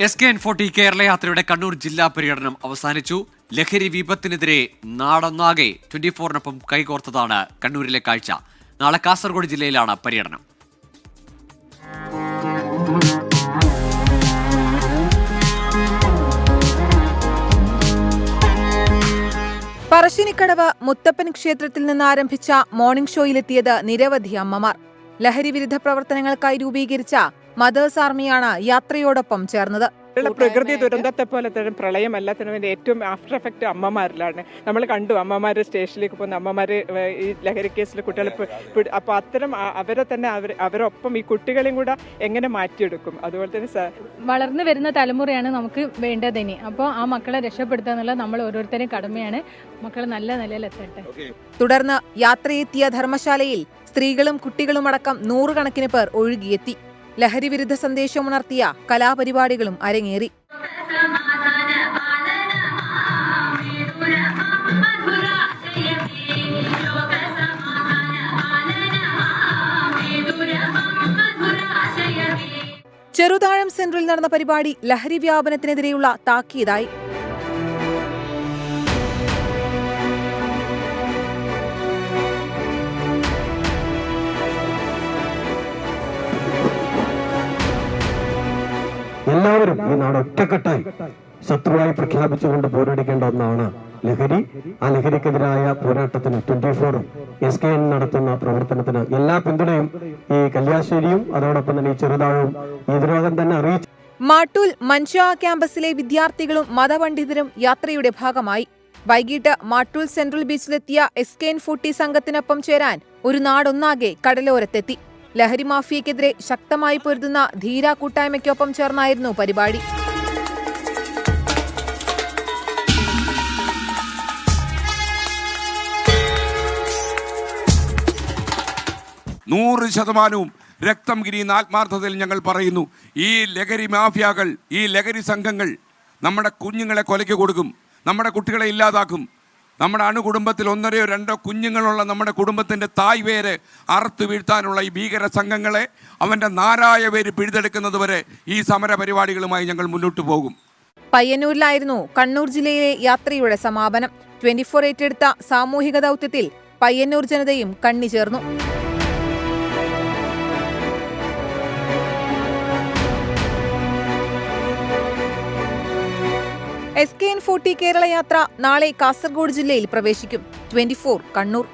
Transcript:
SKN40 Kerala യാത്രയുടെ കണ്ണൂർ ജില്ലാ പര്യടനം അവസാനിച്ചു. ലഹരി വിപത്തിനെതിരെ നാടൊന്നാകെ 24-നൊപ്പം കൈകോർത്തതാണ് കണ്ണൂരിലെ കാഴ്ച. നാളെ കാസർഗോഡ് ജില്ലയിലാണ് പര്യടനം. പറശ്ശിനിക്കടവ് മുത്തപ്പൻ ക്ഷേത്രത്തിൽ നിന്ന് ആരംഭിച്ച മോർണിംഗ് ഷോയിലെത്തിയത് നിരവധി അമ്മമാർ. ലഹരി വിരുദ്ധ പ്രവർത്തനങ്ങൾക്കായി രൂപീകരിച്ച മദേഴ്സ് ആർമിയാണ് യാത്രയോടൊപ്പം ചേർന്നത്. പ്രകൃതി ദുരന്തത്തെ പോലെ തന്നെ പ്രളയം എല്ലാത്തിനും ഏറ്റവും ആഫ്റ്റർ എഫക്റ്റ് അമ്മമാരിലാണ്. നമ്മൾ കണ്ടു അമ്മമാർ സ്റ്റേഷനിലേക്ക് പോകുന്ന അമ്മമാർ ഈ ലഹരി കേസിൽ കുട്ടികളെ അപ്പോൾ അത്തരം അവരെ തന്നെ അവരൊപ്പം ഈ കുട്ടികളെയും കൂടെ എങ്ങനെ മാറ്റിയെടുക്കും. അതുപോലെ തന്നെ വളർന്നു വരുന്ന തലമുറയാണ് നമുക്ക് വേണ്ടത് ഇനി. അപ്പോൾ ആ മക്കളെ രക്ഷപ്പെടുത്തുക എന്നുള്ളത് നമ്മൾ ഓരോരുത്തരെയും കടമയാണ്. മക്കൾ നല്ല നിലയിലെത്തട്ടെ. തുടർന്ന് യാത്രയെത്തിയ ധർമ്മശാലയിൽ സ്ത്രീകളും കുട്ടികളും അടക്കം നൂറുകണക്കിന് പേർ ഒഴുകിയെത്തി. ലഹരി വിരുദ്ധ സന്ദേശമുണർത്തിയ കലാപരിപാടികളും അരങ്ങേറി. ചെറുതാഴം സെന്ററിൽ നടന്ന പരിപാടി ലഹരി വ്യാപനത്തിനെതിരെയുള്ള താക്കീതായി. എല്ലാവരും ഈ നാട് ഒറ്റക്കെട്ടായി ശത്രുവായി പ്രഖ്യാപിച്ചുകൊണ്ട് പോരടിക്കേണ്ട ഒന്നാണ് ലഹരി. ആ ലഹരിക്കെതിരായ പോരാട്ടത്തിന് 24 SKN നടത്തുന്ന പ്രവർത്തനത്തിന് എല്ലാ പിന്തുണയും ഈ കല്യാശ്ശേരിയും അതോടൊപ്പം തന്നെ ഈ ചെറുതാഴവും ഇതിനോടകം തന്നെ അറിയിച്ചു. മാട്ടൂൽ മൻഷാ ക്യാമ്പസിലെ വിദ്യാർത്ഥികളും മതപണ്ഡിതരും യാത്രയുടെ ഭാഗമായി. വൈകിട്ട് മാട്ടൂൽ സെൻട്രൽ ബീച്ചിലെത്തിയ SKN40 സംഘത്തിനൊപ്പം ചേരാൻ ഒരു നാടൊന്നാകെ കടലോരത്തെത്തി. ലഹരി മാഫിയക്കെതിരെ ശക്തമായി പൊരുതുന്ന ധീര കൂട്ടായ്മയ്ക്കൊപ്പം ചേർന്നായിരുന്നു പരിപാടി. രക്തം കിരിയുന്ന ആത്മാർത്ഥതയിൽ ഞങ്ങൾ പറയുന്നു. ഈ ലഹരി മാഫിയകൾ, ഈ ലഹരി സംഘങ്ങൾ നമ്മുടെ കുഞ്ഞുങ്ങളെ കൊലയ്ക്ക് കൊടുക്കും, നമ്മുടെ കുട്ടികളെ ഇല്ലാതാക്കും. നമ്മുടെ അണുകുടുംബത്തിൽ 1 or 2 കുഞ്ഞുങ്ങളുള്ള നമ്മുടെ കുടുംബത്തിൻ്റെ തായ് വേര് അറുത്തു വീഴ്ത്താനുള്ള ഈ ഭീകര സംഘങ്ങളെ അവൻ്റെ നാരായ പേര് പിഴുതെടുക്കുന്നത് വരെ ഈ സമര പരിപാടികളുമായി ഞങ്ങൾ മുന്നോട്ട് പോകും. പയ്യന്നൂരിലായിരുന്നു കണ്ണൂർ ജില്ലയിലെ യാത്രയുടെ സമാപനം. 24 ഏറ്റെടുത്ത സാമൂഹിക ദൗത്യത്തിൽ പയ്യന്നൂർ ജനതയും കണ്ണിചേർന്നു. SKN40 കേരള യാത്ര നാളെ കാസർഗോഡ് ജില്ലയിൽ പ്രവേശിക്കും. 24 കണ്ണൂർ.